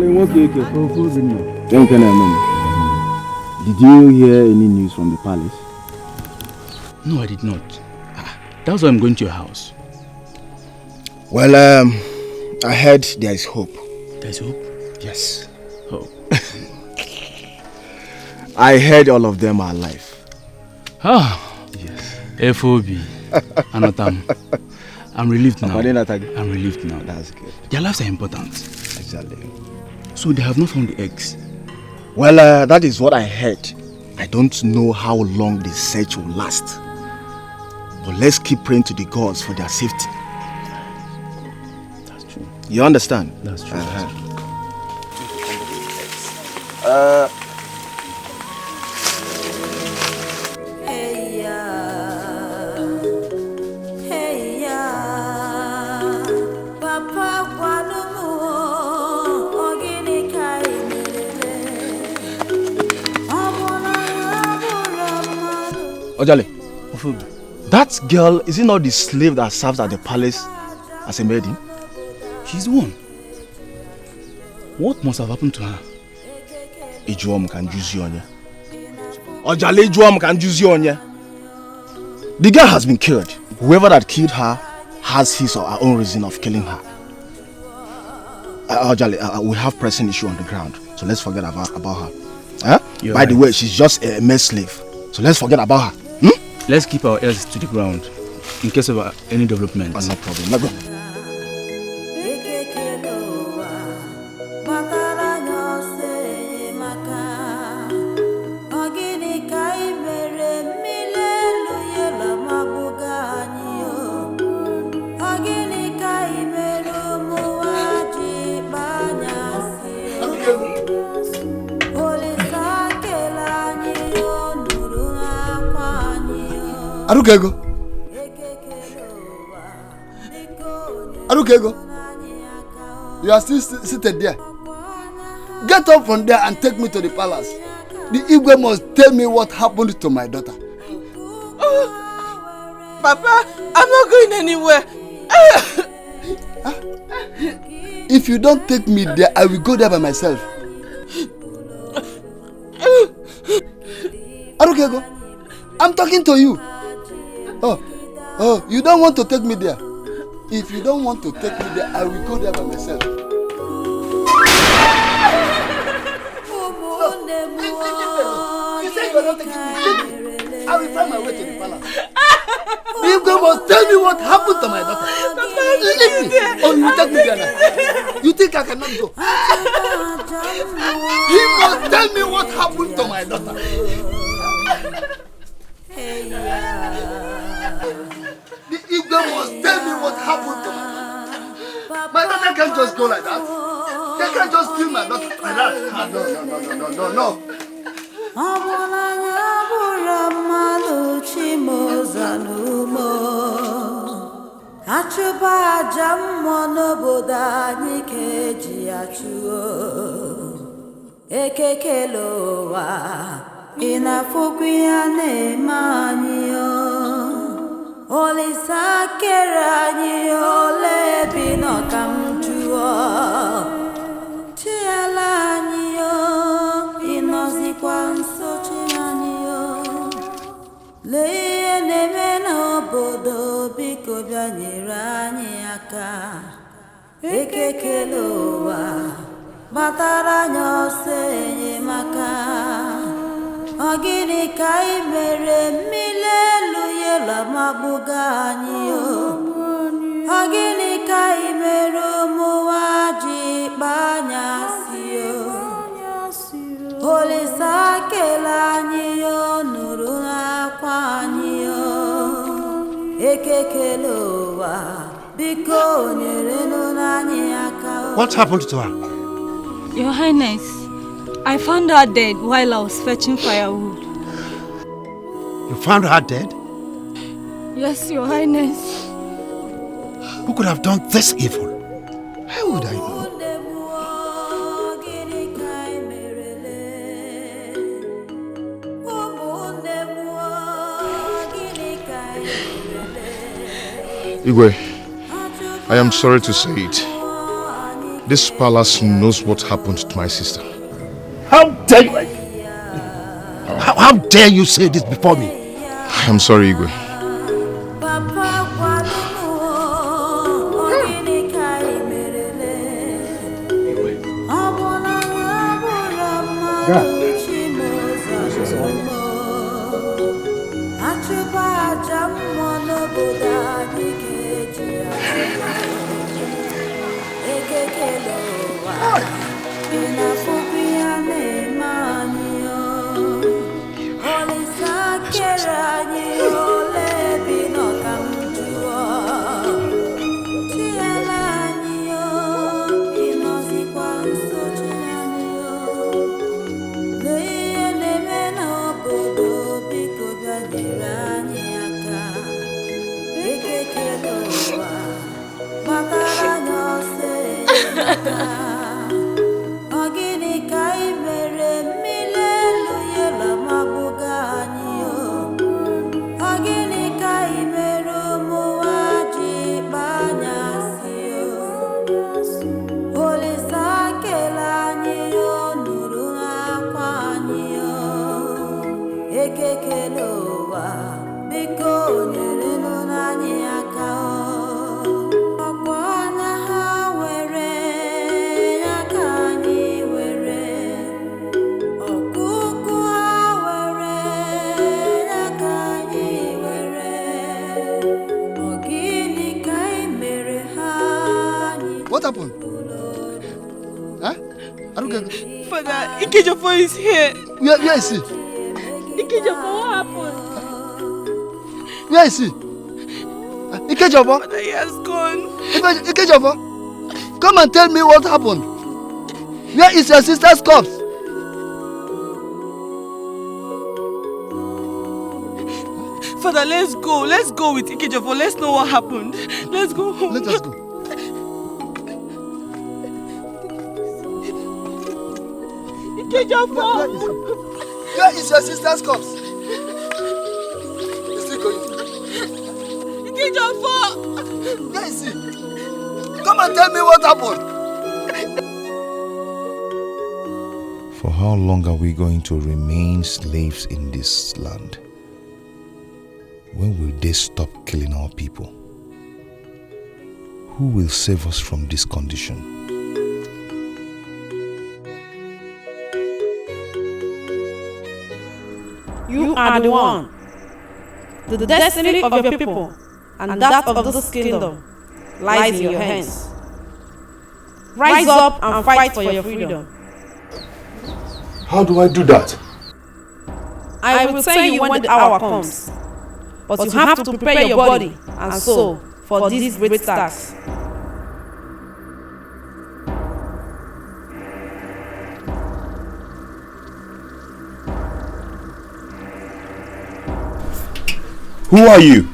Did you hear any news from the palace? No, I did not. That's why I'm going to your house. Well, I heard there is hope. There's hope? Yes. Oh. I heard all of them are alive. Yes. FOB. Anatam. I'm relieved now. I'm relieved now. That's good. Their lives are important. Exactly. So they have not found the eggs? Well, that is what I heard. I don't know how long the search will last. But let's keep praying to the gods for their safety. That's true. You understand? That's true. That's true. Ojale, that girl, is it not the slave that serves at the palace as a maiden? She's the one. What must have happened to her? Ijuom can use you on you. Ojale, Ijuom can use you on you. The girl has been killed. Whoever that killed her has his or her own reason of killing her. Ojale, we have pressing issue on the ground, so let's forget about her. Huh? By the way, she's just a male slave, so let's forget about her. Let's keep our ears to the ground in case of any development. Oh, no problem. Let's go. Arukego. You are still seated there. Get up from there and take me to the palace. The Igwe must tell me what happened to my daughter. Papa, I'm not going anywhere. If you don't take me there, I will go there by myself. Arukego, I'm talking to you. Oh, you don't want to take me there. If you don't want to take me there, I will go there by myself. No, you say you are not taking me. I will find my way to the palace. You must tell me what happened to my daughter. Leave me. Oh, you take me there now. You think I cannot go? He must tell me what happened to my daughter. The Igwe must tell me what happened to my daughter. My daughter can't just go like that. They can't just kill my daughter like that. No. Olisa kerani ole bino kamtuo Tialani yo inozi kwanso chinani yo Le nemeno bodo biko byanyirani aka Ekekelowa Bataranyo senye maka Ogini kai mere milelu la mabugani yo Ogini kai mere muwaji banyasi yo Olisa kelani yo nuruna kwani yo Ekekelowa biko nyereno nani aka What happened to her? Your Highness, I found her dead while I was fetching firewood. You found her dead? Yes, Your Highness. Who could have done this evil? How would I know? Igwe, I am sorry to say it, This palace knows what happened to my sister. How dare you? How dare you say this before me? I'm sorry, Igwe. What happened? Huh? Father, Ikejofo is here. Where is he? Ikejofo, what happened? Where is he? Ikejofo? Father, he has gone. Ikejofo, come and tell me what happened. Where is your sister's corpse? Father, let's go. Let's go with Ikejofo. Let's know what happened. Let's go home. Let us go. Ikejofo! Where is your sister's corpse? Is he going? Ikejofo! Where is he? Come and tell me what happened. For how long are we going to remain slaves in this land? When will they stop killing our people? Who will save us from this condition? You are the one. The destiny of your people and that of this kingdom lies in your hands. Rise up and fight for your freedom. How do I do that? I will tell you when the hour comes. But you have to prepare your body and soul for this great task. Who are you?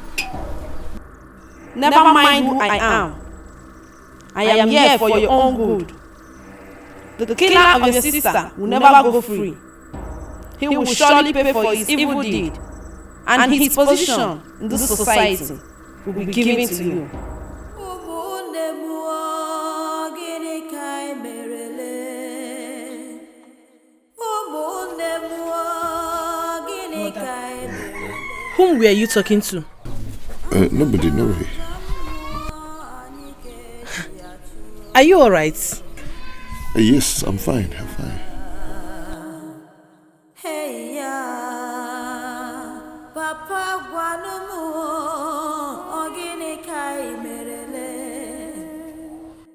Never mind who I am. I am here for your own good. The killer of your sister will never go free. He will surely pay for his evil deed, and his position in this society will be given to you. Whom were you talking to? Nobody. Are you alright? Yes, I'm fine. Hey ya, Papa Guanumu, Ogini Kai Merele,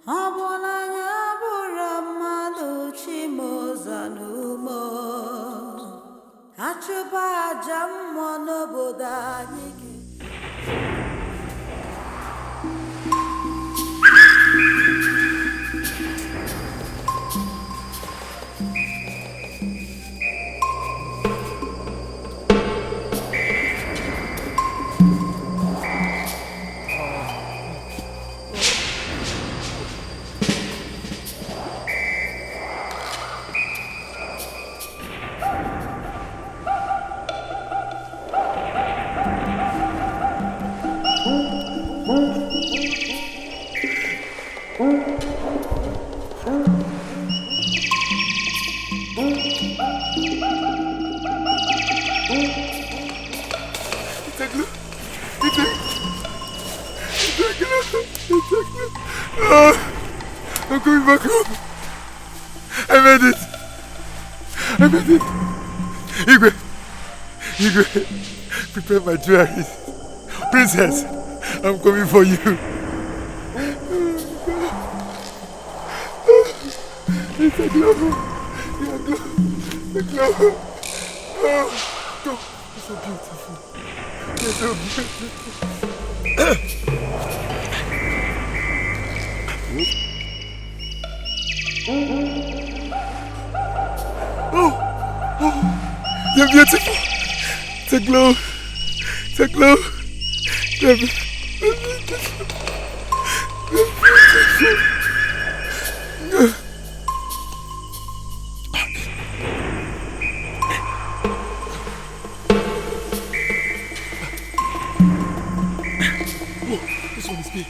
Abonanya Buramadu Chimozanumo, Achuba Jamono Bodani. I'm going back home. I made it. Igwe, prepare my jewelry. Princess, I'm coming for you. It's a glow. The glow. Oh, it's so beautiful. It's so beautiful. Oh, you're beautiful. It's a glow. They're beautiful. Oh, this one is big.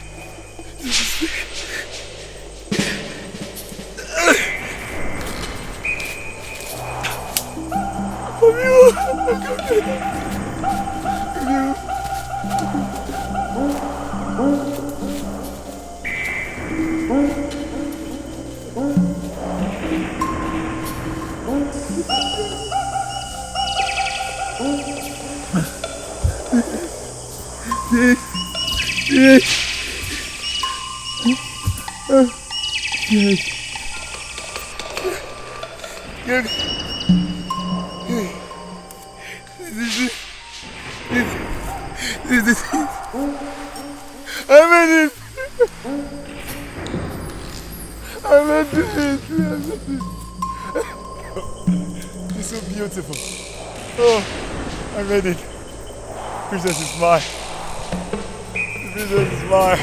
It's so beautiful. Oh, I made it. Princess is mine. The princess is mine.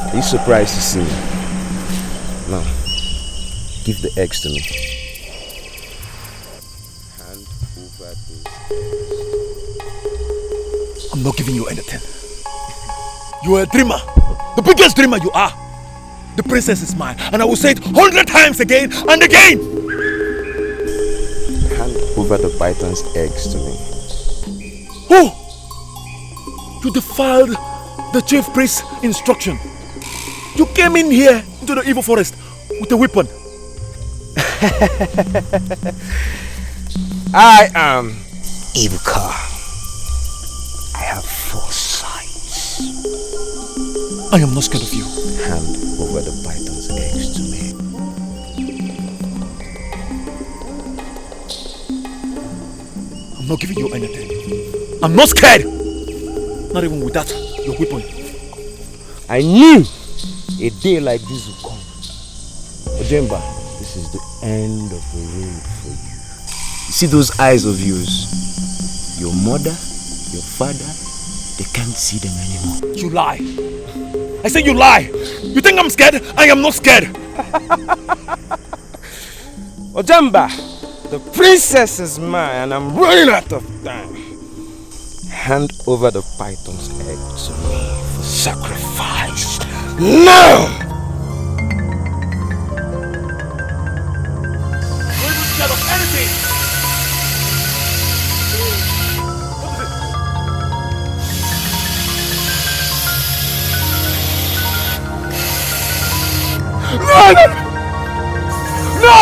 Are you surprised to see me? Now, give the eggs to me. Hand over those eggs. I'm not giving you anything. You are a dreamer. The biggest dreamer you are. The princess is mine, and I will say it 100 times again and again. Hand over the python's eggs to me. Who? You defiled the chief priest's instruction. You came in here into the evil forest with a weapon. I am Ibuka. I have 4 sides. I am not scared of you. Hand over the python's eggs to me. I'm not giving you anything. I'm not scared. Not even with that, your weapon. I knew a day like this would come. Ojemba, this is the end of the road for you. You see those eyes of yours? Your mother, your father, they can't see them anymore. You lie. I say you lie. You think I'm scared? I am not scared. Ojemba, the princess is mine and I'm running out of time. Hand over the python's egg to me for sacrifice. Now! We're not scared of anything. What is it? No! No!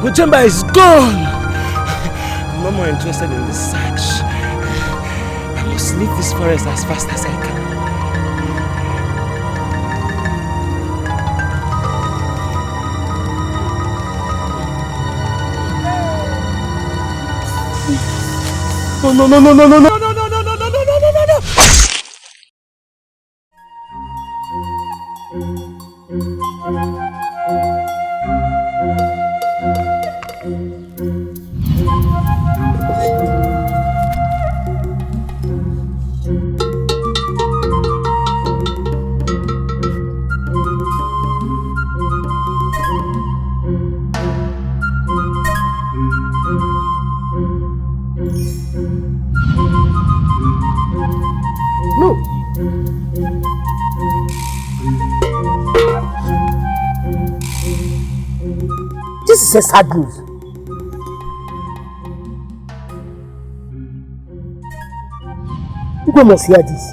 Ojemba is gone! I'm no more interested in this search. I must leave this forest as fast as I can. No, no, no, no, no, no, no, no, no, no, no, no, no, no, no, no. say sad news. You must hear this.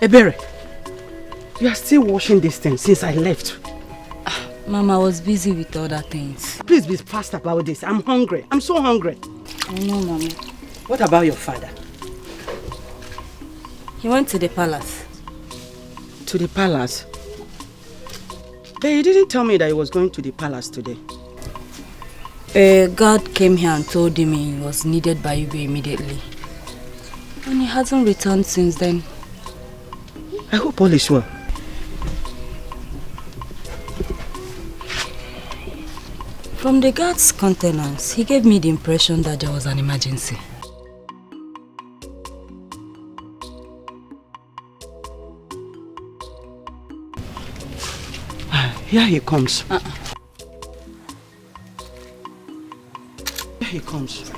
Ebere, you are still washing this thing since I left. Mama, I was busy with other things. Please be fast about this. I'm hungry. I'm so hungry. I know, Mama. What about your father? He went to the palace. To the palace? But he didn't tell me that he was going to the palace today. A guard came here and told him he was needed by Igwe immediately. And he hasn't returned since then. I hope all is well. From the guard's countenance, he gave me the impression that there was an emergency. Here he comes. Here he comes.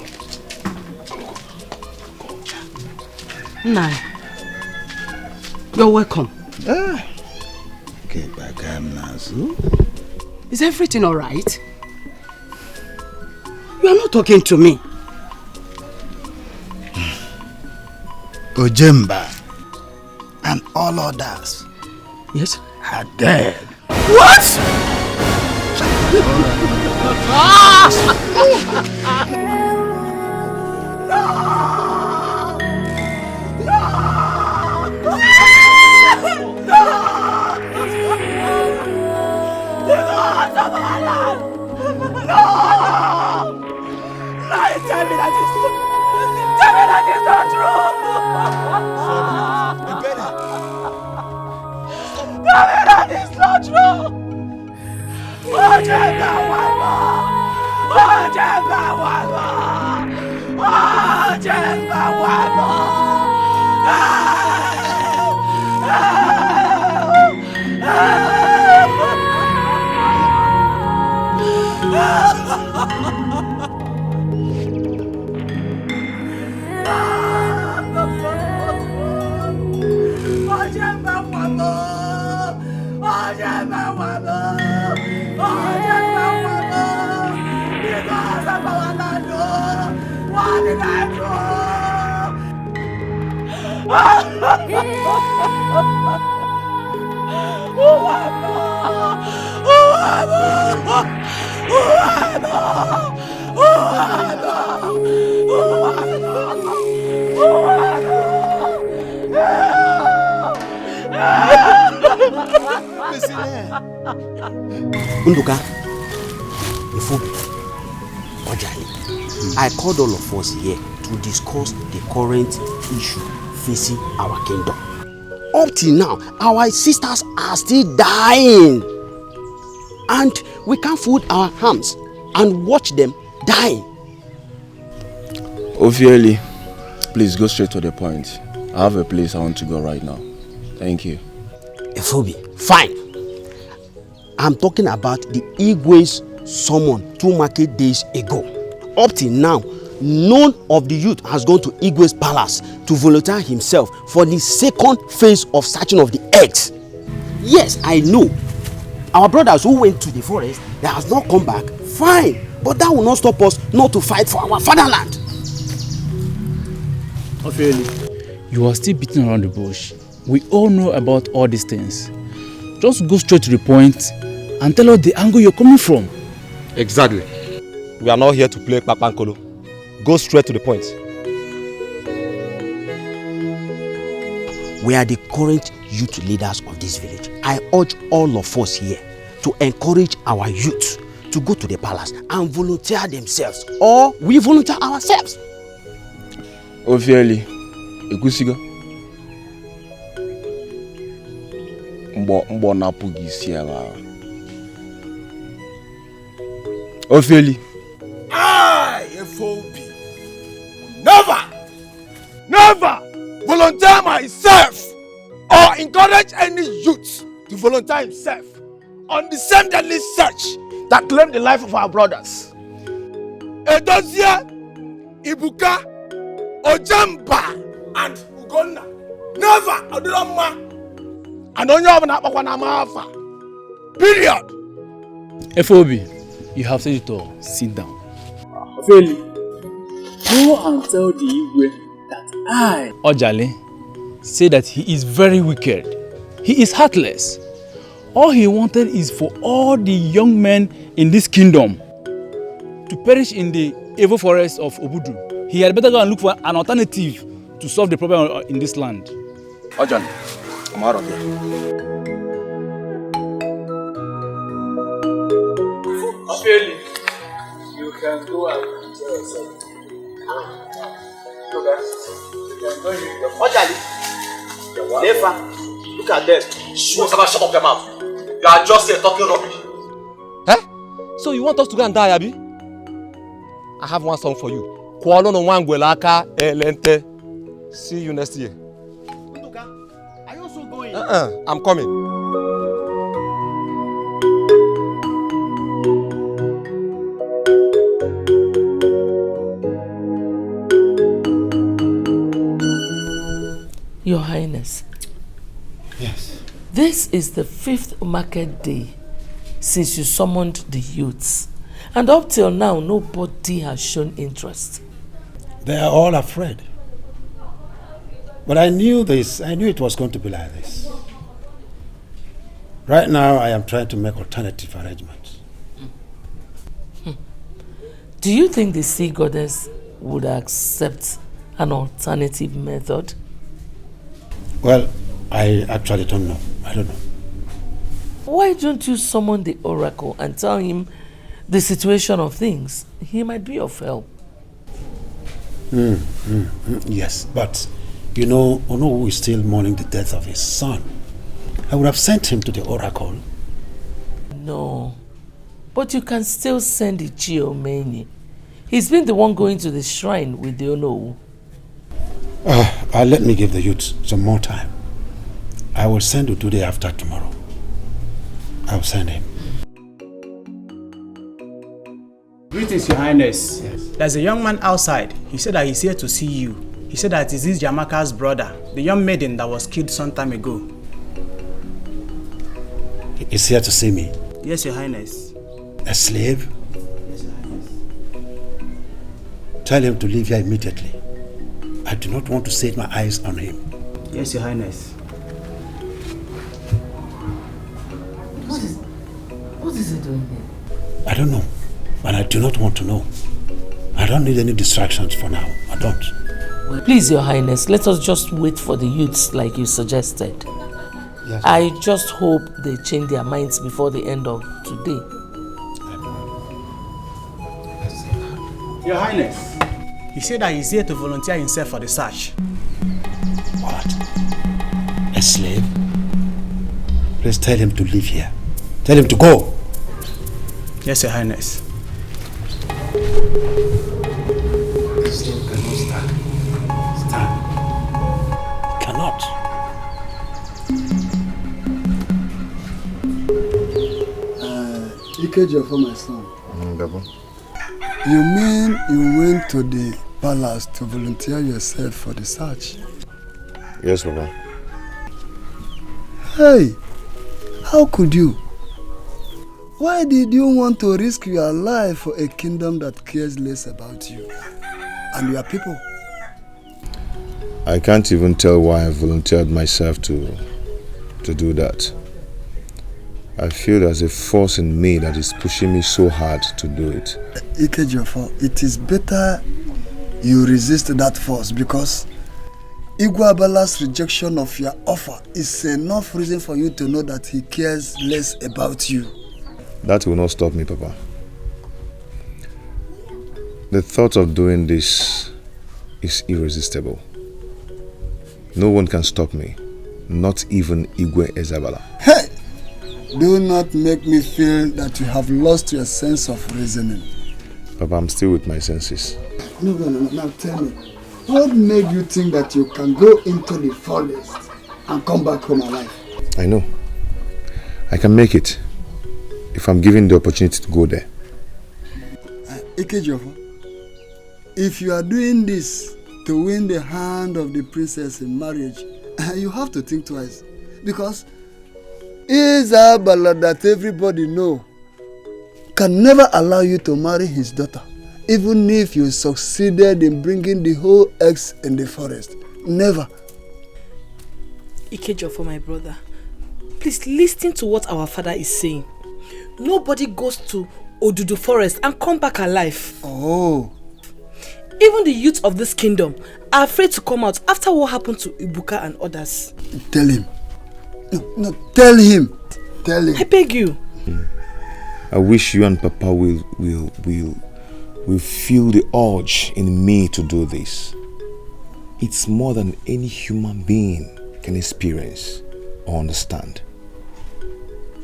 Nai, you're welcome. Okay, back now. Is everything all right? You are not talking to me. Ojemba and all others, yes, are dead. What? Unduka, I called all of us here to discuss the current issue facing our kingdom. Up till now, our sisters are still dying. And we can't fold our hands and watch them dying. Ophieli, please go straight to the point. I have a place I want to go right now. Thank you. Efobi, fine. I'm talking about the Igwe's summon 2 market days ago. Up till now, none of the youth has gone to Igwe's palace to volunteer himself for the second phase of searching of the eggs. Yes, I know. Our brothers who went to the forest, they have not come back. Fine, but that will not stop us not to fight for our fatherland. Ophieli, you are still beating around the bush. We all know about all these things. Just go straight to the point and tell us the angle you're coming from. Exactly. We are not here to play Papankolo. Go straight to the point. We are the current youth leaders of this village. I urge all of us here to encourage our youth to go to the palace and volunteer themselves, or we volunteer ourselves. Ophieli, ikusigo. Mbo na pugi siaba. Ophieli. I, FOP, never volunteer myself or encourage any youth to volunteer himself on the same deadly search that claimed the life of our brothers. Edozia, Ibuka, Ojamba, and Ugonna. Never, Odurama, and Onyobana Pakwanamafa. Period. FOB, you have said it all. Sit down. Ophieli, go and tell the Igwe that I, Ojale, say that he is very wicked. He is heartless. All he wanted is for all the young men in this kingdom to perish in the evil forest of Obudu. He had better go and look for an alternative to solve the problem in this land. Ojan, I'm out of here. Ophieli, you can go and enjoy yourself. Look at Nefa, look at them. Shut up your mouth. You are just here talking rubbish. Eh? So you want us to go and die, Abi? I have one song for you. Kwalo no wangwelaka elente. See you next year. Are you also going? I'm coming. Your Highness. Yes. This is the 5th market day since you summoned the youths. And up till now, nobody has shown interest. They are all afraid. But I knew this. I knew it was going to be like this. Right now, I am trying to make alternative arrangements. Do you think the sea goddess would accept an alternative method? Well, I actually don't know. I don't know. Why don't you summon the oracle and tell him the situation of things? He might be of help. Yes, but you know, Ono is still mourning the death of his son. I would have sent him to the oracle. No, but you can still send Ichi Omeni. He's been the one going to the shrine with the Ono. Let me give the youth some more time. I will send you today after tomorrow. I will send him. Greetings, Your Highness. Yes. There's a young man outside. He said that he's here to see you. He said that it is Jamaka's brother, the young maiden that was killed some time ago. He's here to see me. Yes, Your Highness. A slave? Yes, Your Highness. Tell him to leave here immediately. I do not want to set my eyes on him. Yes, Your Highness. What is he doing here? I don't know, and I do not want to know. I don't need any distractions for now. I don't. Well, please, Your Highness, let us just wait for the youths like you suggested. Yes. I just hope they change their minds before the end of today. Your Highness, he said that he's here to volunteer himself for the search. What? A slave? Please tell him to leave here. Tell him to go. Yes, Your Highness. The slave cannot stand. Stand. Cannot. Ikeja for my son. You mean you went to the palace to volunteer yourself for the search? Yes, Papa. Hey, how could you? Why did you want to risk your life for a kingdom that cares less about you and your people? I can't even tell why I volunteered myself to do that. I feel there's a force in me that is pushing me so hard to do it. Ikejofo, it is better you resist that force because Abala's rejection of your offer is enough reason for you to know that he cares less about you. That will not stop me, Papa. The thought of doing this is irresistible. No one can stop me, not even Eziabala. Hey! Do not make me feel that you have lost your sense of reasoning. Papa, I'm still with my senses. No. Now tell me, what made you think that you can go into the forest and come back home alive? I know. I can make it if I'm given the opportunity to go there. Ikejofo, if you are doing this to win the hand of the princess in marriage, you have to think twice. Because Eziabala that everybody know can never allow you to marry his daughter, even if you succeeded in bringing the whole eggs in the forest. Never. Ikejofo, my brother, please listen to what our father is saying. Nobody goes to Odudu forest and come back alive. Oh. Even the youth of this kingdom are afraid to come out after what happened to Ibuka and others. Tell him. No, tell him. Tell him. I beg you. I wish you and Papa will feel the urge in me to do this. It's more than any human being can experience or understand.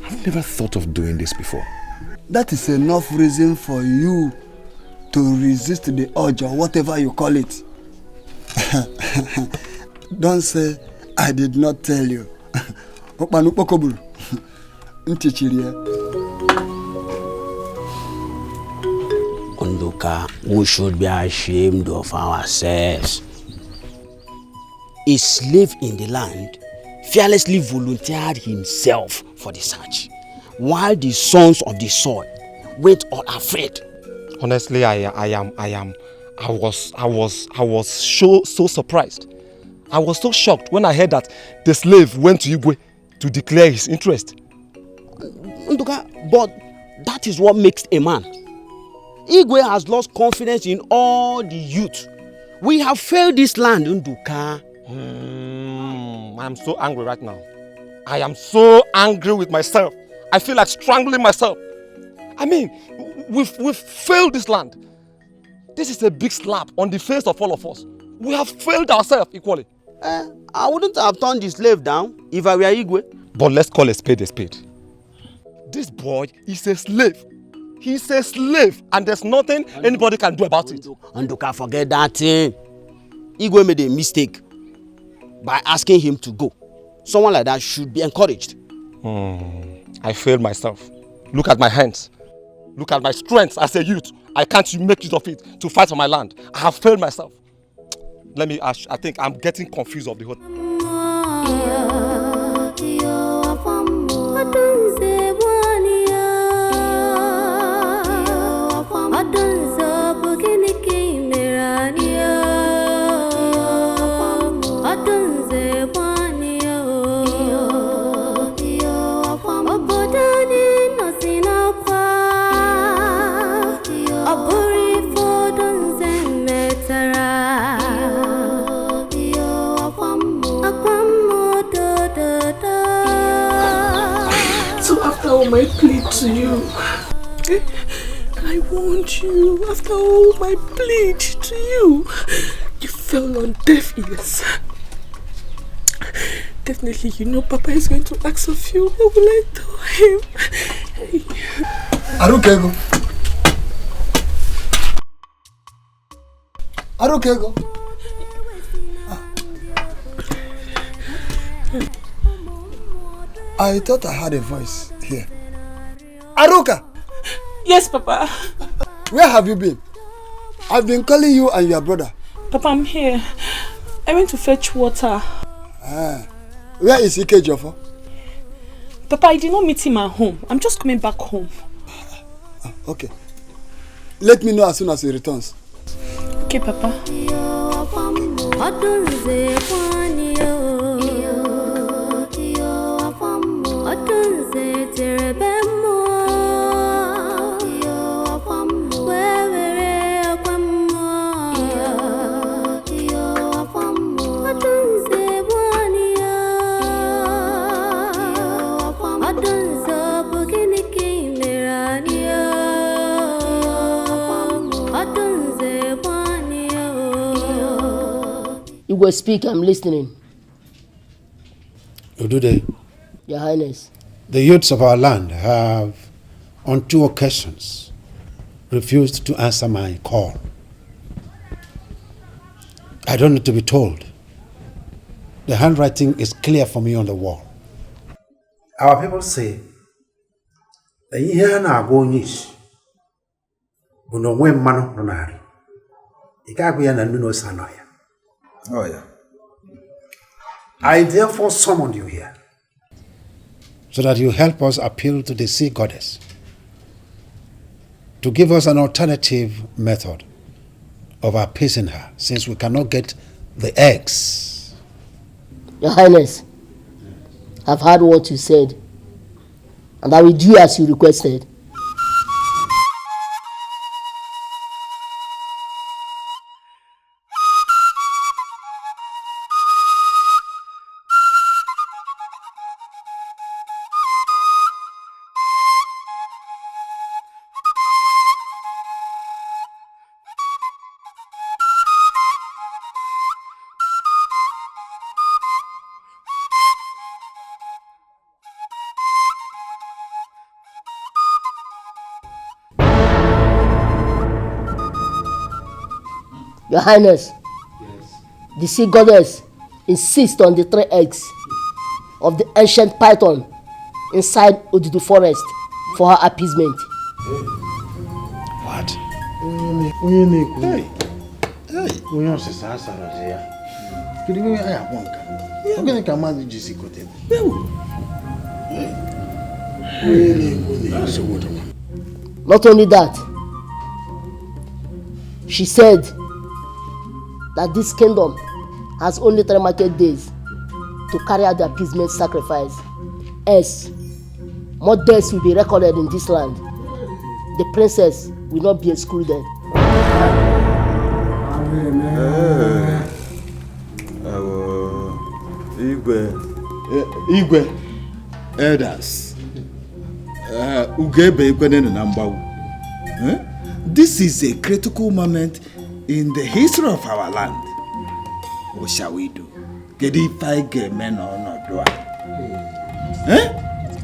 I've never thought of doing this before. That is enough reason for you to resist the urge or whatever you call it. Don't say, I did not tell you. Nnochiri. Onduka, we should be ashamed of ourselves. A slave in the land fearlessly volunteered himself for the search, while the sons of the soil went unafraid. Honestly, I was so surprised. I was so shocked when I heard that the slave went to Igwe to declare his interest. Nduka, but that is what makes a man. Igwe has lost confidence in all the youth. We have failed this land, Nduka. I'm so angry right now. I am so angry with myself. I feel like strangling myself. I mean, we've failed this land. This is a big slap on the face of all of us. We have failed ourselves equally. I wouldn't have turned the slave down if I were Igwe. But let's call a spade a spade. This boy is a slave. He's a slave and there's nothing anybody can do about it. Nduka, forget that thing. Igwe made a mistake by asking him to go. Someone like that should be encouraged. I failed myself. Look at my hands. Look at my strength as a youth. I can't make use of it to fight for my land. I have failed myself. Let me ask, I think I'm getting confused of the whole. My plea to you. I warned you after all my plead to you. You fell on deaf ears. Definitely, you know Papa is going to ask of you. What will I tell him? Arukego. Arukego. I thought I had a voice here. Aruka! Yes, Papa. Where have you been? I've been calling you and your brother. Papa, I'm here. I went to fetch water. Where is Ike Jofo? Papa, I did not meet him at home. I'm just coming back home. Okay. Let me know as soon as he returns. Okay, Papa. You will speak, I'm listening. Odude, Your Highness. the youths of our land have, on 2 occasions, refused to answer my call. I don't need to be told. The handwriting is clear for me on the wall. Our people say, the ihe na-agwa onye isi bụ na onwe mmanụ nọ n'arị. Ị ga-agwa ya na nnu na ose anọ ya. Oh, yeah. I therefore summoned you here so that you help us appeal to the sea goddess to give us an alternative method of appeasing her, since we cannot get the eggs. Your Highness, I've heard what you said, and I will do as you requested. Your Highness, the sea goddess insists on the 3 eggs of the ancient python inside Odudu forest for her appeasement. What? Not only that, she said that this kingdom has only 3 market days to carry out the appeasement sacrifice. Else, more deaths will be recorded in this land. The princess will not be excluded. Igwe elders, Ugebe Igwenenu Nambawu. This is a critical moment in the history of our land. What shall we do? It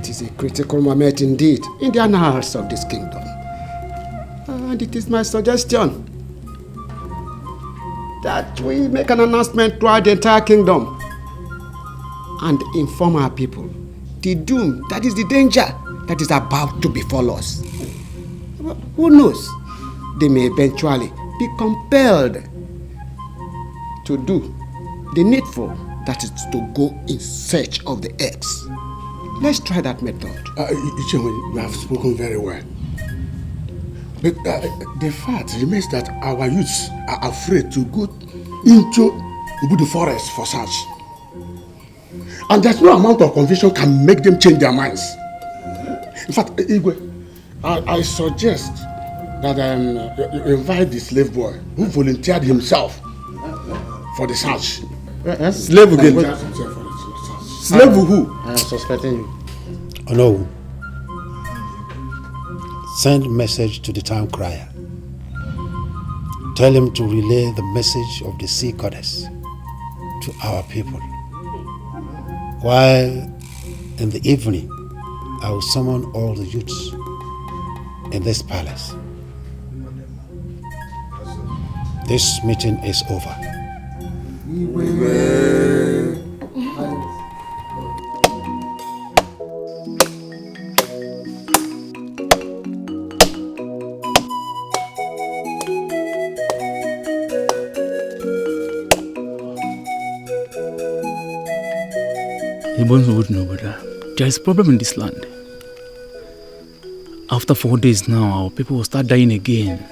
is a critical moment indeed in the annals of this kingdom. And it is my suggestion that we make an announcement throughout the entire kingdom and inform our people the doom, that is the danger that is about to befall us. Who knows? They may eventually be compelled to do the needful, that is to go in search of the eggs. Let's try that method. You have spoken very well. But the fact remains that our youths are afraid to go into the forest for search. And there's no amount of confusion can make them change their minds. In fact, Igwe, I suggest that you invite the slave boy who volunteered himself for the search. Slave again? Slave who? I am suspecting you. Oh no. Send message to the town crier. Tell him to relay the message of the sea goddess to our people. While in the evening, I will summon all the youths in this palace. This meeting is over. There is a problem in this land. After 4 days now, our people will start dying again.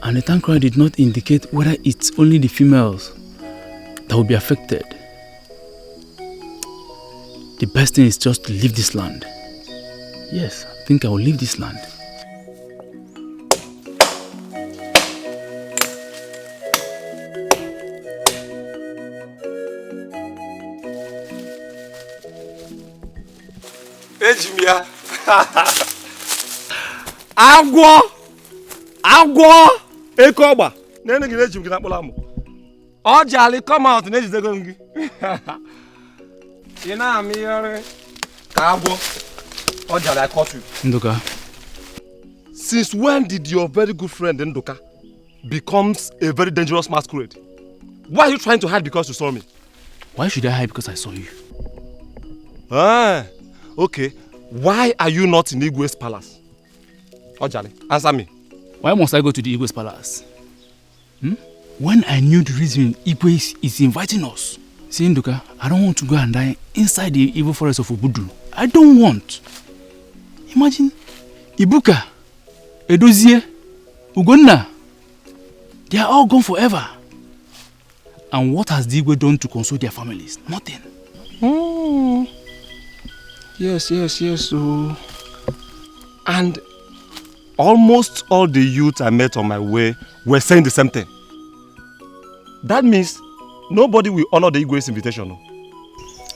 And the town cry did not indicate whether it's only the females that will be affected. The best thing is just to leave this land. Yes, I think I will leave this land. Ejimia. Agwo Ekoba. Nene gị ejim gị na kpọla mụ. Ọ jali come out na ejidego gị. Ị na-amị yore ka agwo. Ọ jali I caught you. Nduka. Since when did your very good friend Nduka becomes a very dangerous masquerade? Why are you trying to hide because you saw me? Why should I hide because I saw you? Ah, okay. Why are you not in Igwe's palace? Ojale, answer me. Why must I go to the Igwe's palace? When I knew the reason Igwe is inviting us. See, Nduka, I don't want to go and die inside the evil forest of Obudu. I don't want. Imagine, Ibuka, Edozie, Ugonna, they are all gone forever. And what has the Igwe done to console their families? Nothing. Yes. So, and almost all the youth I met on my way were saying the same thing. That means nobody will honor the Igwe's invitation. No?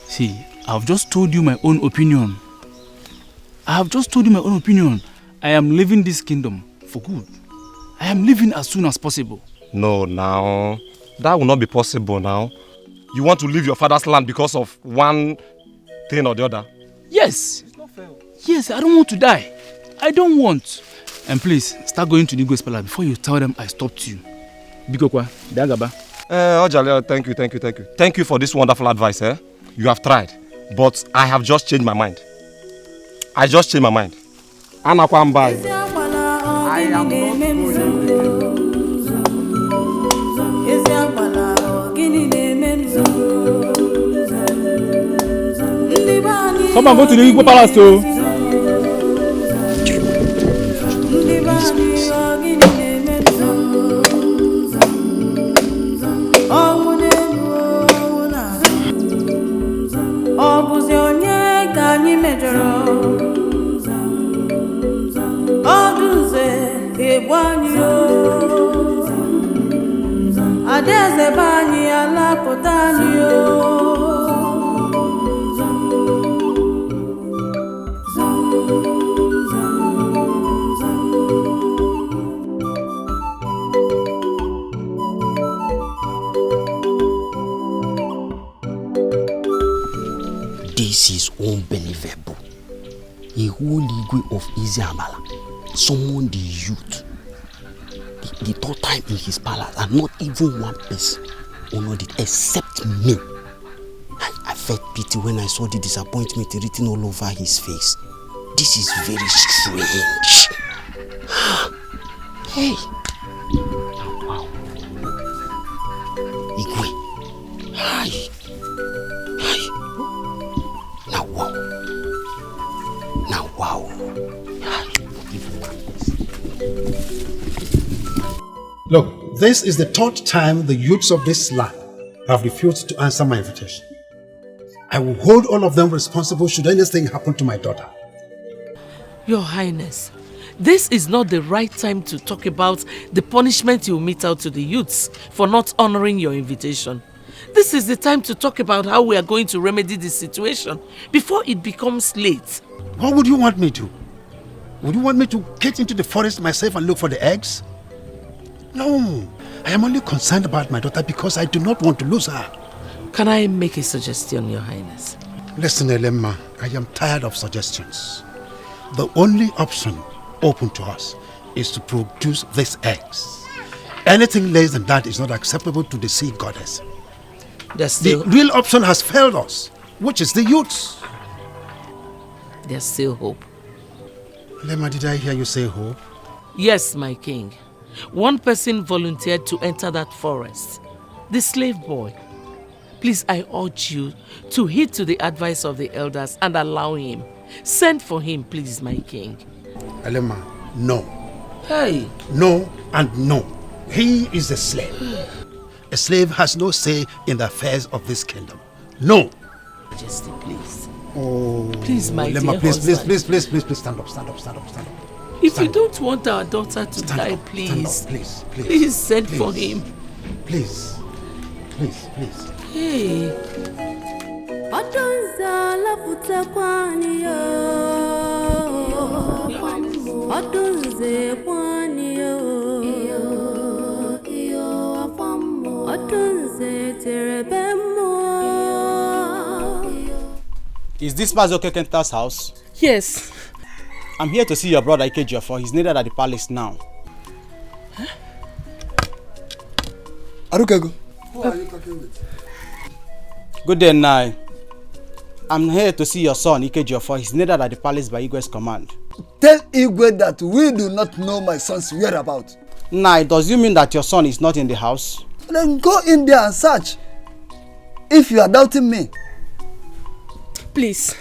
See, I've just told you my own opinion. I am leaving this kingdom for good. I am leaving as soon as possible. No, now. That will not be possible now. You want to leave your father's land because of one thing or the other? Yes. It's not fair. Yes, I don't want to die. I don't want. And please, start going to the Igwe's palace before you tell them I stopped you. Bigokwa, Dagaba. Ojale, thank you. Thank you for this wonderful advice. You have tried, but I have just changed my mind. Anakwambai. I am not Come and go to the Igwe palace too. This is unbelievable. A whole Igwe of Eziabala summoned the youth. The third time in his palace, and not even one person honored it except me. I felt pity when I saw the disappointment written all over his face. This is very strange. Hey. Wow. Igwe. Hi. Now wow. Look, this is the third time the youths of this land have refused to answer my invitation. I will hold all of them responsible should anything happen to my daughter. Your Highness, this is not the right time to talk about the punishment you mete out to the youths for not honoring your invitation. This is the time to talk about how we are going to remedy this situation before it becomes late. What would you want me to? Would you want me to get into the forest myself and look for the eggs? No, I am only concerned about my daughter because I do not want to lose her. Can I make a suggestion, Your Highness? Listen, Elemma, I am tired of suggestions. The only option open to us is to produce these eggs. Anything less than that is not acceptable to the sea goddess. The real option has failed us, which is the youths. There's still hope. Elemma, did I hear you say hope? Yes, my king. One person volunteered to enter that forest. The slave boy. Please, I urge you to heed to the advice of the elders and allow him. Send for him, please, my king. Elema, no. Hey. No and no. He is a slave. A slave has no say in the affairs of this kingdom. No. Majesty, please. Oh. Please, my Lema, dear please, husband. please, stand up. If you don't want our daughter to die, please. Please send for him. Please. Hey. Is this Mazoke Kenta's house? Yes. I'm here to see your brother Ikejiofo. He's needed at the palace now. Arukego, who are you talking with? Good day, Nai. I'm here to see your son Ikejiofo. He's needed at the palace by Igwe's command. Tell Igwe that we do not know my son's whereabouts. Nai, does you mean that your son is not in the house? Then go in there and search. If you are doubting me. Please,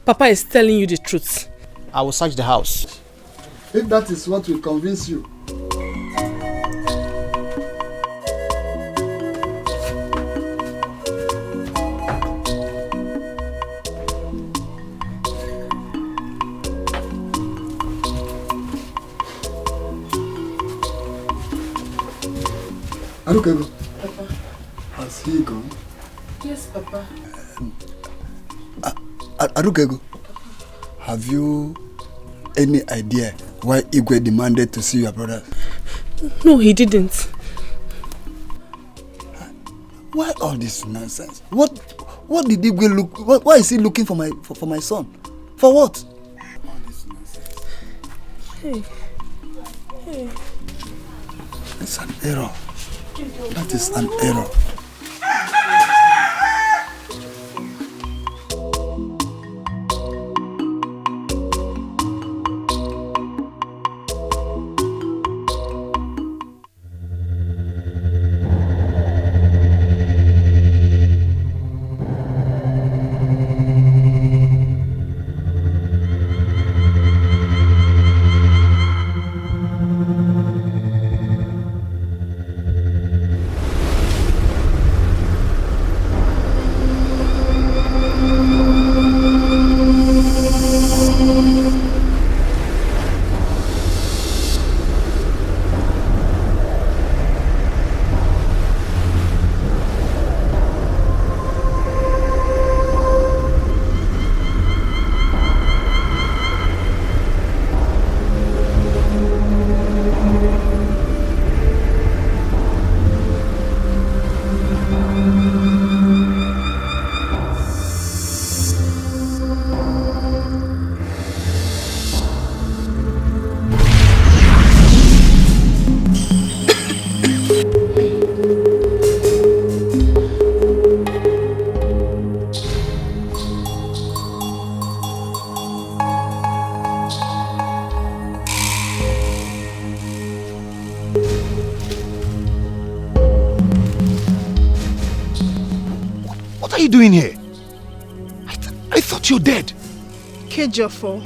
Papa is telling you the truth. I will search the house. If that is what will convince you. Arukego. Papa. Has he gone? Yes, Papa. Arukego, have you any idea why Igwe demanded to see your brother? No, he didn't. Why all this nonsense? What did Igwe look? Why is he looking for my son? For what? All this nonsense. Hey. It's an error. That is an error. What are you doing here? I thought you're dead. Ikejiofo,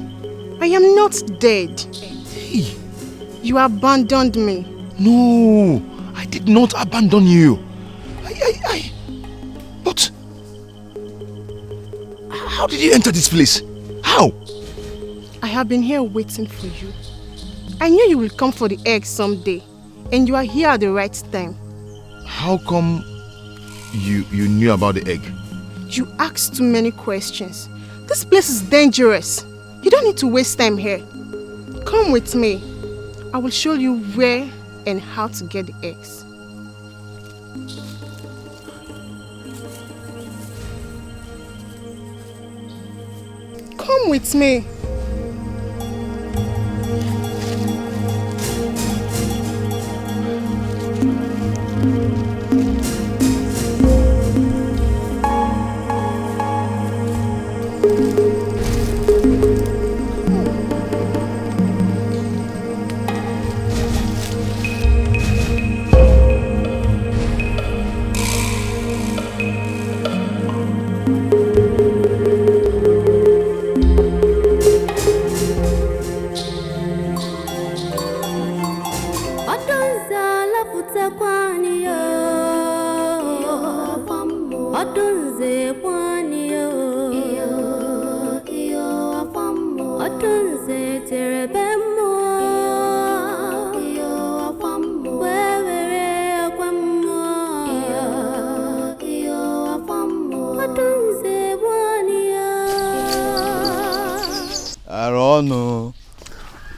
I am not dead. Hey. You abandoned me. No, I did not abandon you. But how did you enter this place? How? I have been here waiting for you. I knew you will come for the egg someday, and you are here at the right time. How come you knew about the egg? You asked too many questions. This place is dangerous. You don't need to waste time here. Come with me. I will show you where and how to get the eggs. Come with me. Oh no.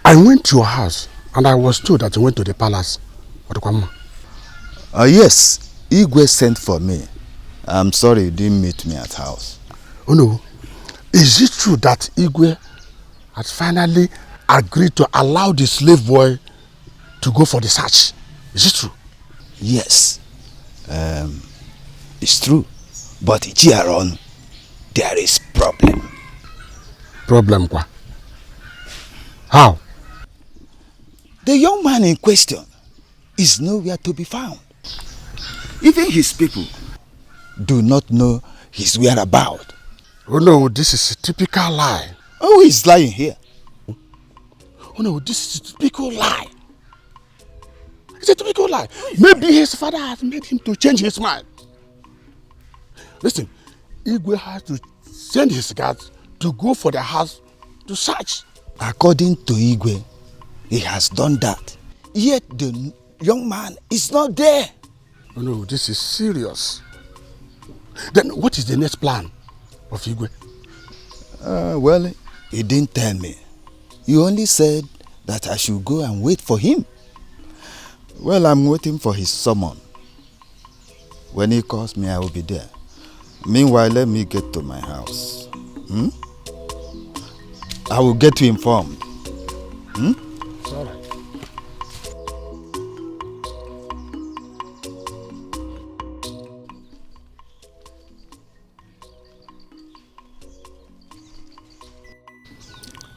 I went to your house and I was told that you went to the palace. Yes, Igwe sent for me. I'm sorry you didn't meet me at house. Oh no. Is it true that Igwe has finally agreed to allow the slave boy to go for the search? Is it true? Yes. It's true. But Ichiaron, there is problem. Problem kwa? How? The young man in question is nowhere to be found. Even his people do not know his whereabouts. Oh no, this is a typical lie. Oh, he's lying here. Oh no, this is a typical lie. It's a typical lie. Maybe his father has made him to change his mind. Listen, Igwe has to send his guards to go for the house to search. According to Igwe, he has done that. Yet the young man is not there. Oh no, this is serious. Then what is the next plan of Igwe? Well, he didn't tell me. He only said that I should go and wait for him. Well, I'm waiting for his summon. When he calls me, I will be there. Meanwhile, let me get to my house. I will get you informed. It's all right.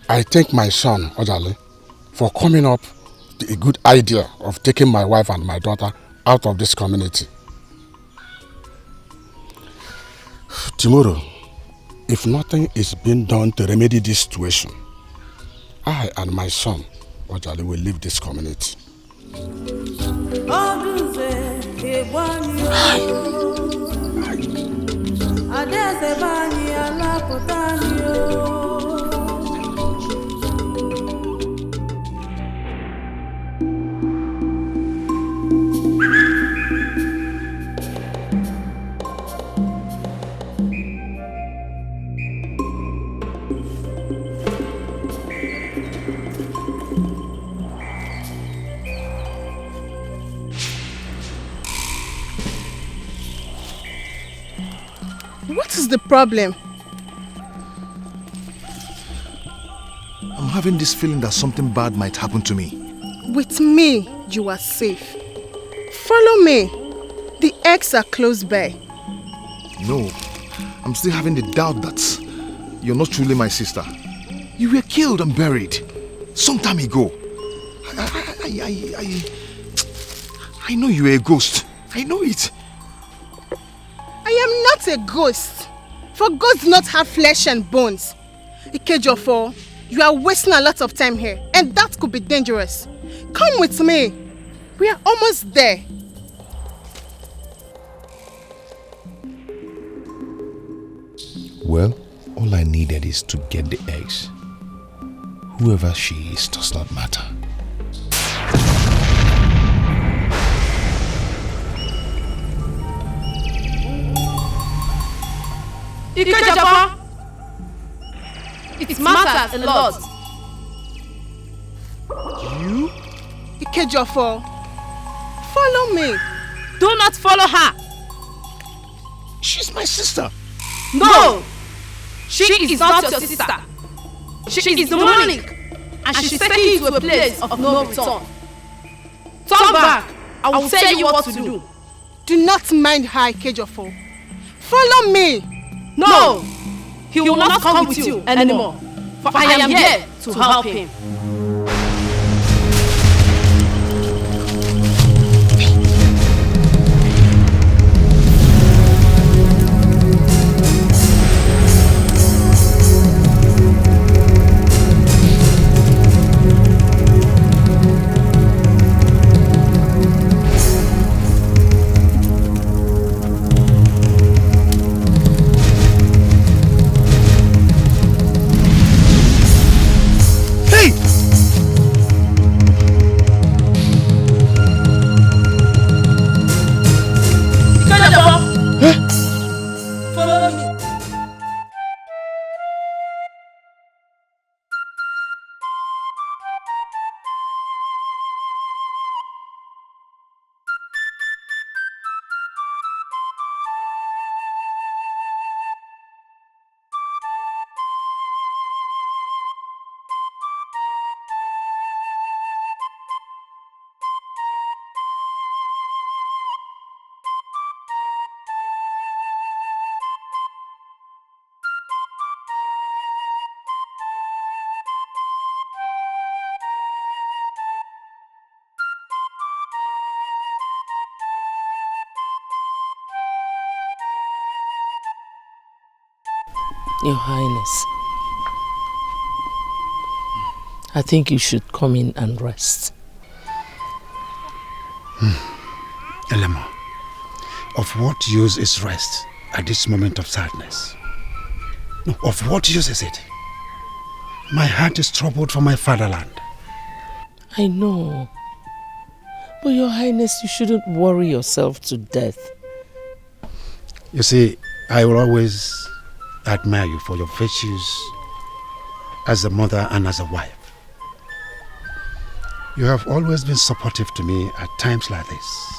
I thank my son, Ojale, for coming up with a good idea of taking my wife and my daughter out of this community. Tomorrow, if nothing is being done to remedy this situation, I and my son, Ojale, will leave this community. What is the problem? I'm having this feeling that something bad might happen to me. With me, you are safe. Follow me. The eggs are close by. No, I'm still having the doubt that you're not truly my sister. You were killed and buried some time ago. I know you're a ghost. I know it. I am not a ghost. For ghosts do not have flesh and bones. Ikejofo, you are wasting a lot of time here, and that could be dangerous. Come with me. We are almost there. Well, all I needed is to get the eggs. Whoever she is does not matter. Ikejofo, it matters a lot. You? Ikejofo, follow me. Do not follow her. She's my sister. No, she is not your sister. She is Mourning, and she's taking you to a place of no return. Turn back. I will tell you what to do. Do not mind her, Ikejofo. Follow me. No, he will not come with you anymore, for I am here to help him. Your Highness, I think you should come in and rest. Elemo, of what use is rest at this moment of sadness? Of what use is it? My heart is troubled for my fatherland. I know. But Your Highness, you shouldn't worry yourself to death. You see, I will always admire you for your virtues as a mother and as a wife. You have always been supportive to me at times like this.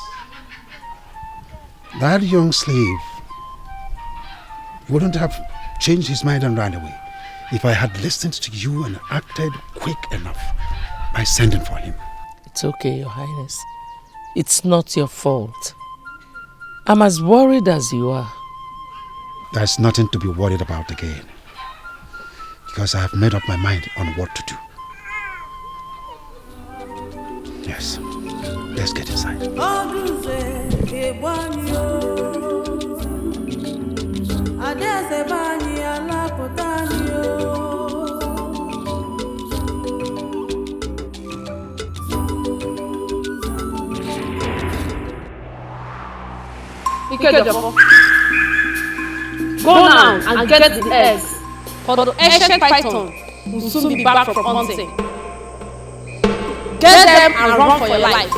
That young slave wouldn't have changed his mind and ran away if I had listened to you and acted quick enough by sending for him. It's okay, Your Highness. It's not your fault. I'm as worried as you are. There's nothing to be worried about again, because I have made up my mind on what to do. Yes, let's get inside. Go now and get the eggs, for the ancient python will soon be back from hunting. Get them and run for your life.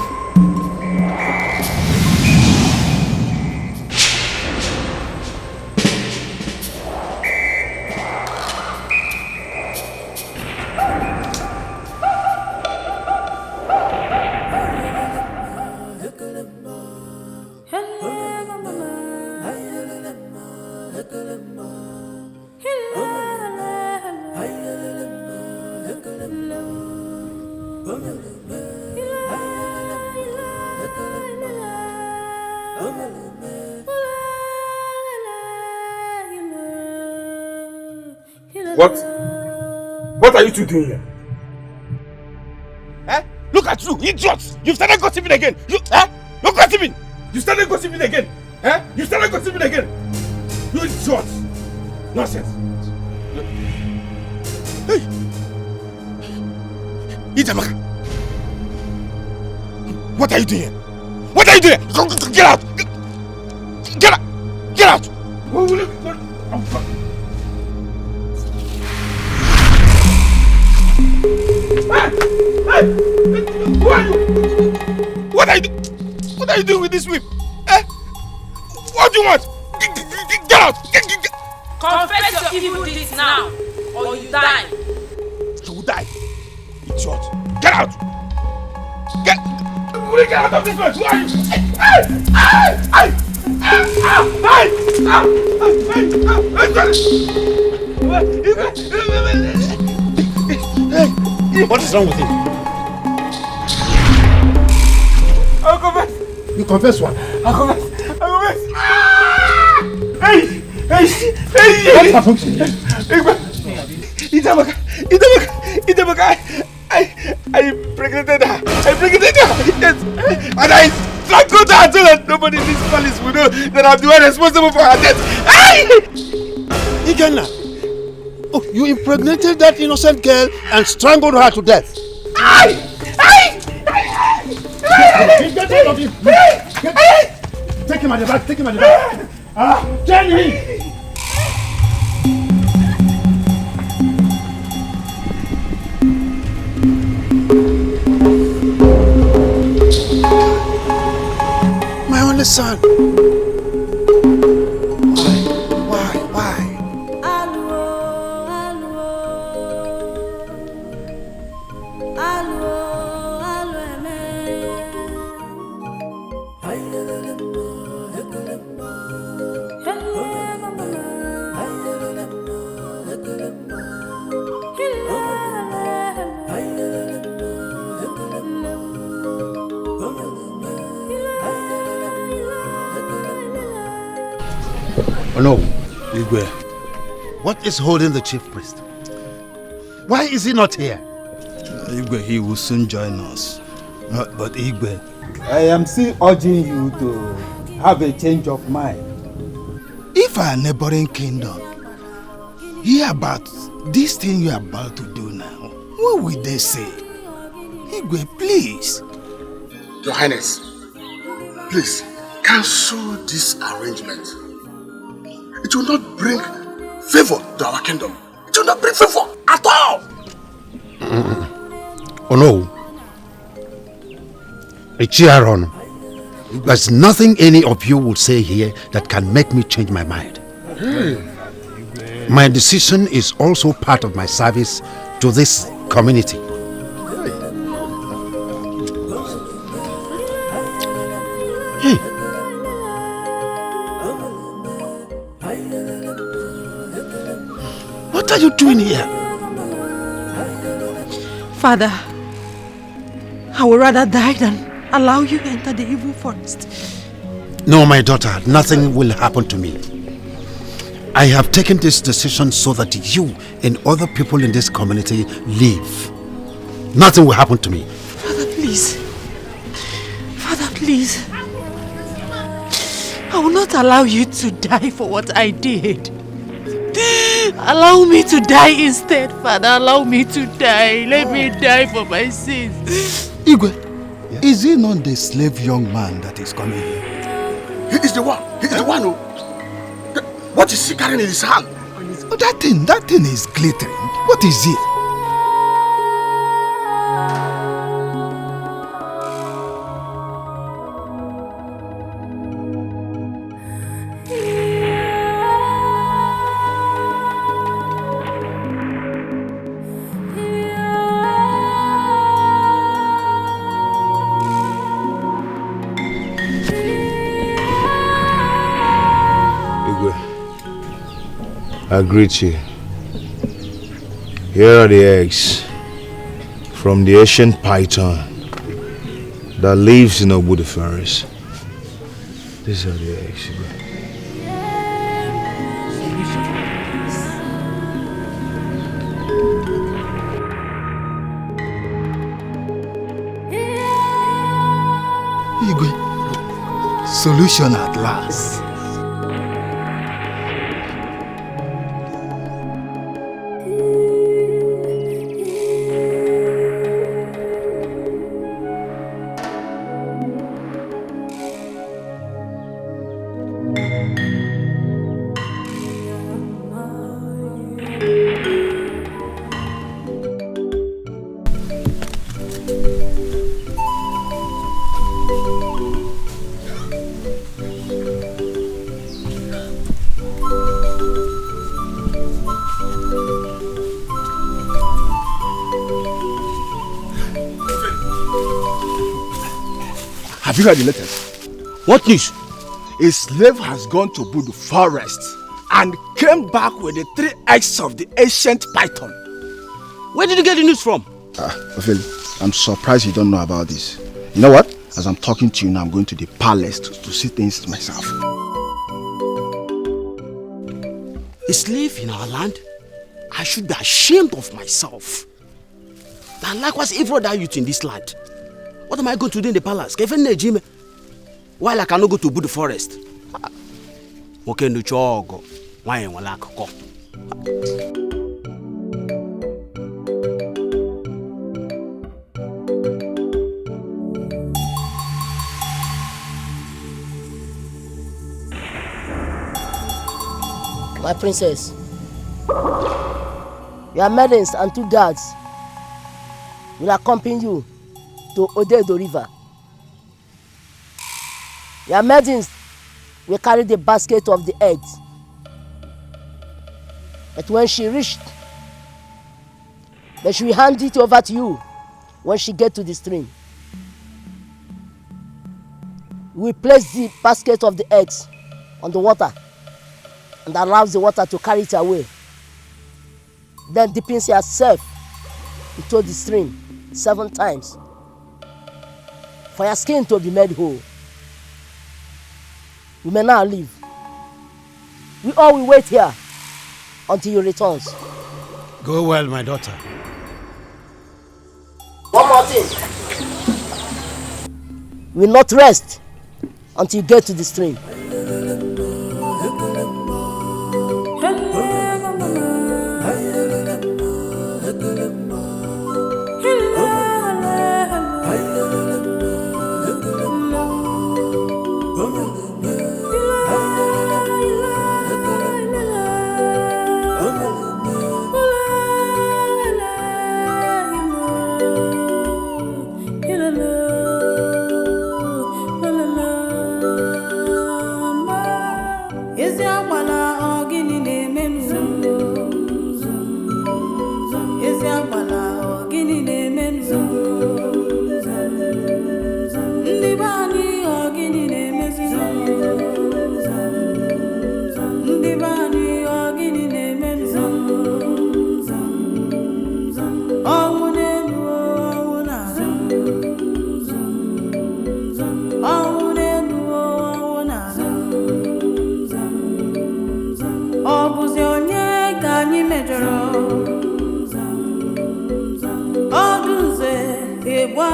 What are you two doing here? Eh? Look at you, idiots! You've started gossiping again! You're gossiping! You started gossiping again! Eh? You started gossiping again! You idiots! Nonsense! Hey! Eziabala! What are you doing here? What are you doing? Get out! Get out! Get out! Hey! Who are you? What are you doing with this whip? Eh? What do you want? Get out! Confess your evil deeds now, or you die. You will die. Idiot! Get out! Get out of this place! Who are you? What is wrong with him? I'll confess. You confess what? I'll confess. Hey! What happened to you? Eziabala, I impregnated her. Yes. And I strangled her so that nobody in this palace will know that I'm the one responsible for her death. Ikenna! Oh, you impregnated that innocent girl and strangled her to death. Get out of him! Take him at the back, Turn him! My only son. Why? Oh no, Igwe. What is holding the chief priest? Why is he not here? Igwe, he will soon join us. But Igwe, I am still urging you to have a change of mind. If our neighboring kingdom hear about this thing you are about to do now, what will they say? Igwe, please. Your Highness, please cancel this arrangement. It will not bring favor to our kingdom. It will not bring favor at all. Oh no. Ichiaron, there's nothing any of you will say here that can make me change my mind. My decision is also part of my service to this community. Hey. What are you doing here? Father, I would rather die than allow you enter the evil forest. No, my daughter, nothing will happen to me. I have taken this decision so that you and other people in this community live. Nothing will happen to me. Father, please. Father, please. I will not allow you to die for what I did. Allow me to die instead, Father. Allow me to die. Let me die for my sins. Igwe, is he not the slave young man that is coming here? He is the one. He is the one who... What is he carrying in his hand? Oh, that thing is glittering. What is it? I greet you. Here are the eggs from the ancient python that lives in Obudu forest. These are the eggs. Igwe, solution at last. Have you heard the latest? What news? A slave has gone to Budu forest and came back with the 3 eggs of the ancient python. Where did you get the news from? Ofeli, I'm surprised you don't know about this. You know what? As I'm talking to you now, I'm going to the palace to see things myself. A slave in our land? I should be ashamed of myself. And likewise, every other youth in this land. What am I going to do in the palace? While I cannot go to Budu forest. Okay, no chogo. Why am I go? My princess, your maidens and 2 guards will accompany you to Odedo River. Your maidens will carry the basket of the eggs. But when she reached, she will hand it over to you when she gets to the stream. We place the basket of the eggs on the water and allows the water to carry it away. Then dipping yourself into the stream 7 times for your skin to be made whole. You may now leave. We all will wait here until you returns. Go well, my daughter. One more thing. We will not rest until you get to the stream. Your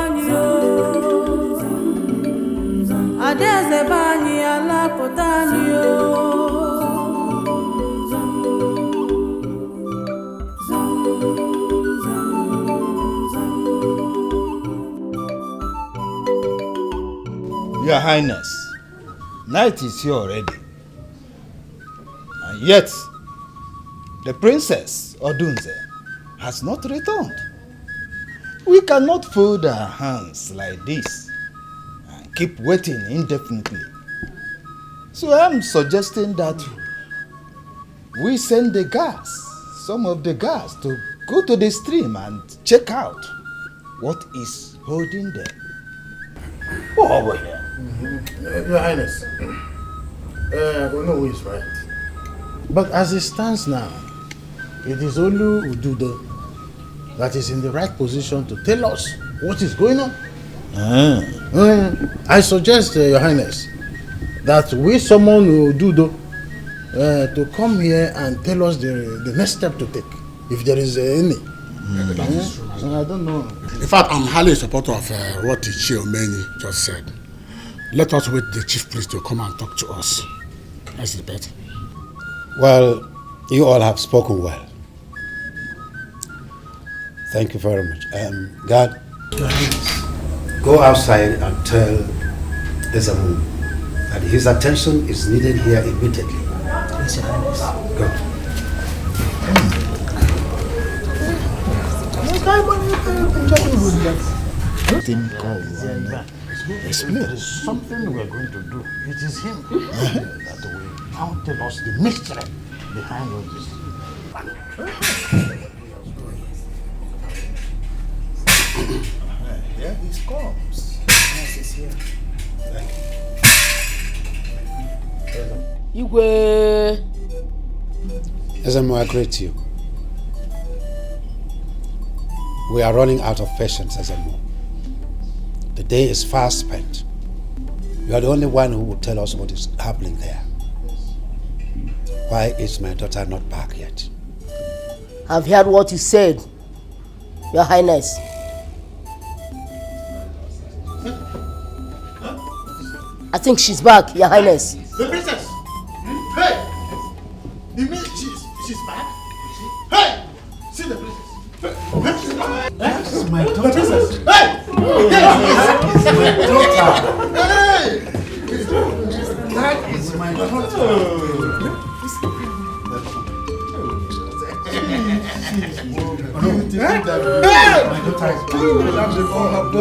Highness, night is here already. And yet, the Princess Odunze has not returned. We cannot fold our hands like this and keep waiting indefinitely. So I'm suggesting that we send the guards, some of the guards, to go to the stream and check out what is holding them. Oh, over here. Your Highness, we know who is right. But as it stands now, it is only Ududo that is in the right position to tell us what is going on. I suggest, Your Highness, that we summon Ududo to come here and tell us the next step to take, if there is any. That is true. I don't know. In fact, I'm highly in support of what Ichie Omeni just said. Let us wait the chief priest to come and talk to us. That's better. Well, you all have spoken well. Thank you very much. God, go outside and tell Ezeonu that his attention is needed here immediately. Yes, Your Highness. Go. Explain. There is something we are going to do. It is him that will now tell us the mystery behind all this. Here he comes. Yes, he's here. Igwe. Ezeonu, I greet you. We are running out of patience, Ezeonu. The day is fast spent. You are the only one who will tell us what is happening there. Why is my daughter not back yet? I've heard what you said, Your Highness. I think she's back, Your Highness. The princess! Hey! You mean she's back? Hey! See the princess! This is my daughter. The princess! Hey! That is my daughter. My daughter is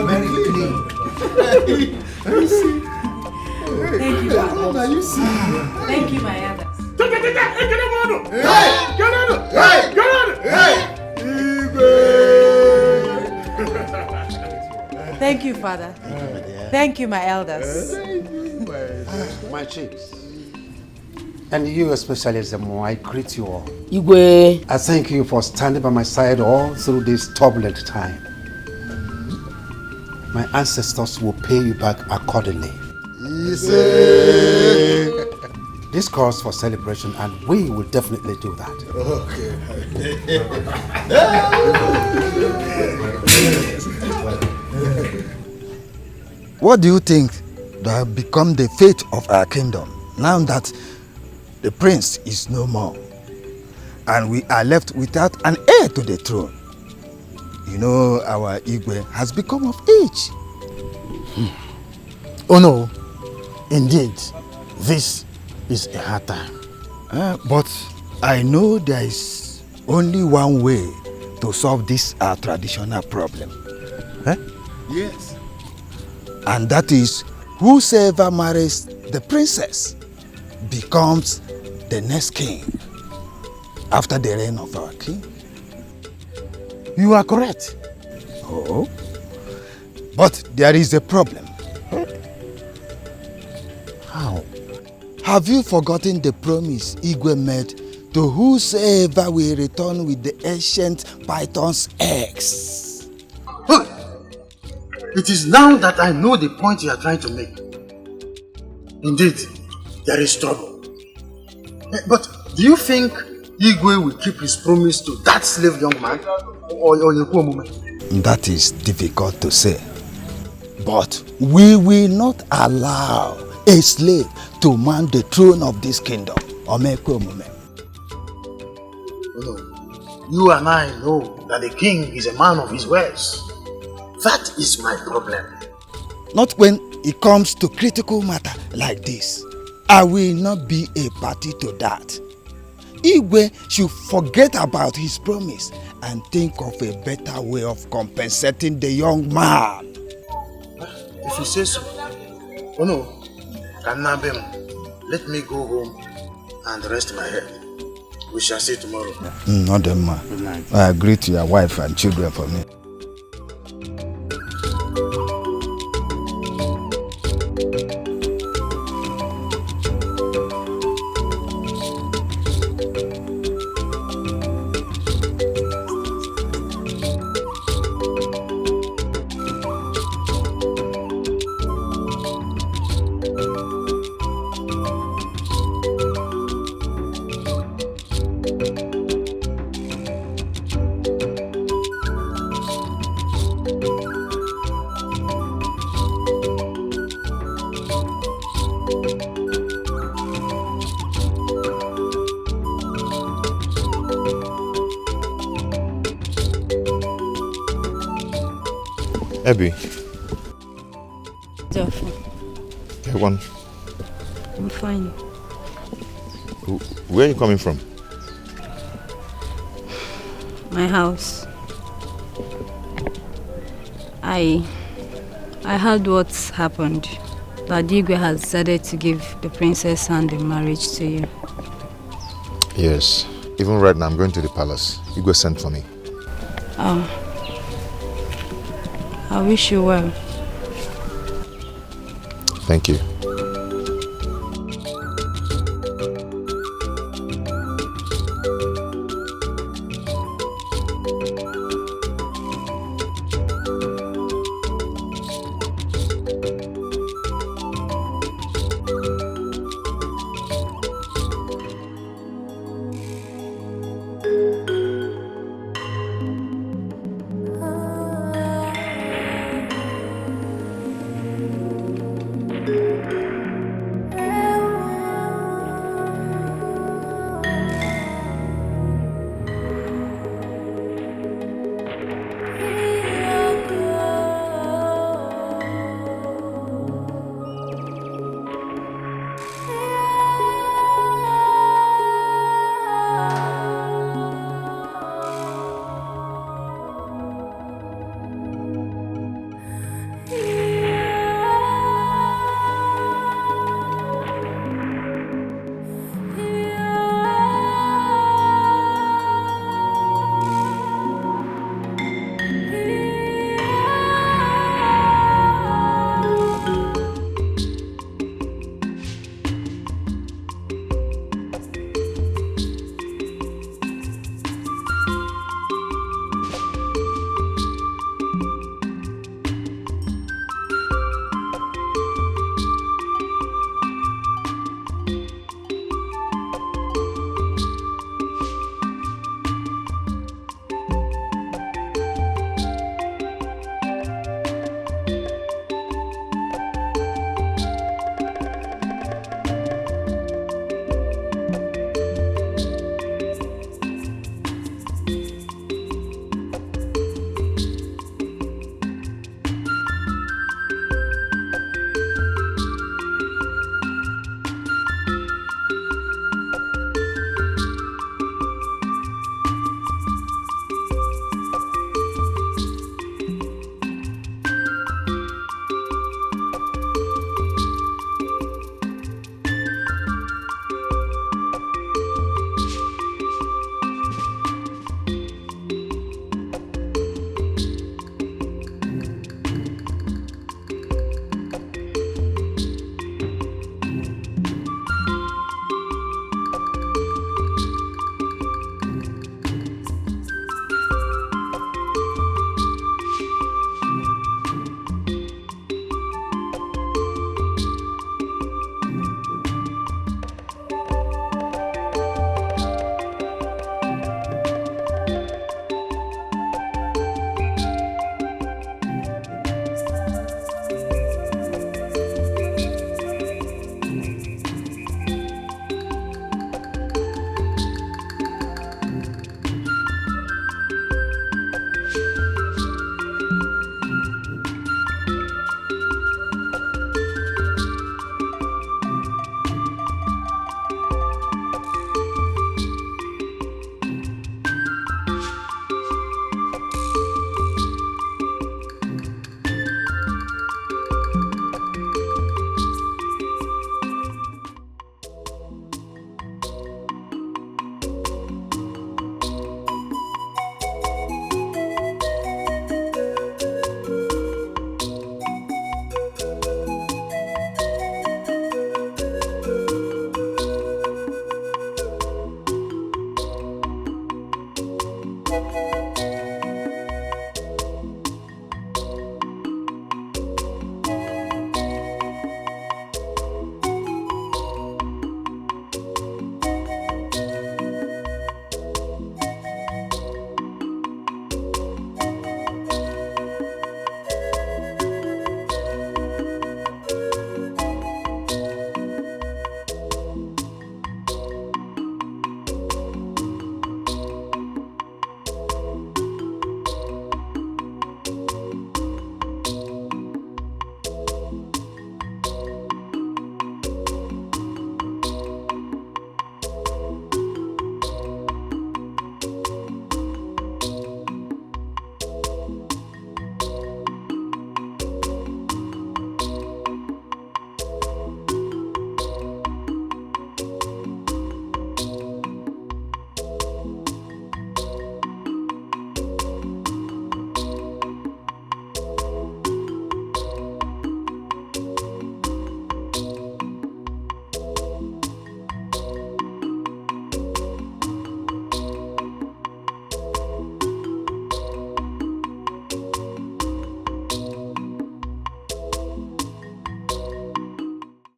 very clean. Let me see. Thank you, Father. You see? Thank you, my elders. Thank you, Father. Thank you, my elders. My chiefs. And you especially, Ezeonu, I greet you all. Igwe. I thank you for standing by my side all through this turbulent time. My ancestors will pay you back accordingly. This calls for celebration and we will definitely do that. What do you think that have become the fate of our kingdom now that the prince is no more and we are left without an heir to the throne? You know, our Igwe has become of age. Oh no, indeed, this is a hard time. But I know there is only one way to solve this traditional problem. Yes. And that is whosoever marries the princess becomes the next king after the reign of our king. You are correct. Oh, but there is a problem. How? Have you forgotten the promise Igwe made to whosoever will return with the ancient python's eggs? It is now that I know the point you are trying to make. Indeed, there is trouble. But do you think Igwe will keep his promise to that slave young man? Or Yekuo woman? That is difficult to say. But we will not allow a slave to man the throne of this kingdom. You and I know that the king is a man of his words. That is my problem. Not when it comes to critical matter like this. I will not be a party to that. Igwe should forget about his promise and think of a better way of compensating the young man. If you say so. Oh no, Kanabem, let me go home and rest my head. We shall see tomorrow. Not them, man. Good night. I agree to your wife and children for me. Abby. Jaffa. Everyone. I'm fine. Where are you coming from? My house. I heard what's happened. That Dikeh has decided to give the princess hand in marriage to you. Yes. Even right now, I'm going to the palace. Igwe sent for me. Oh. I wish you well. Thank you.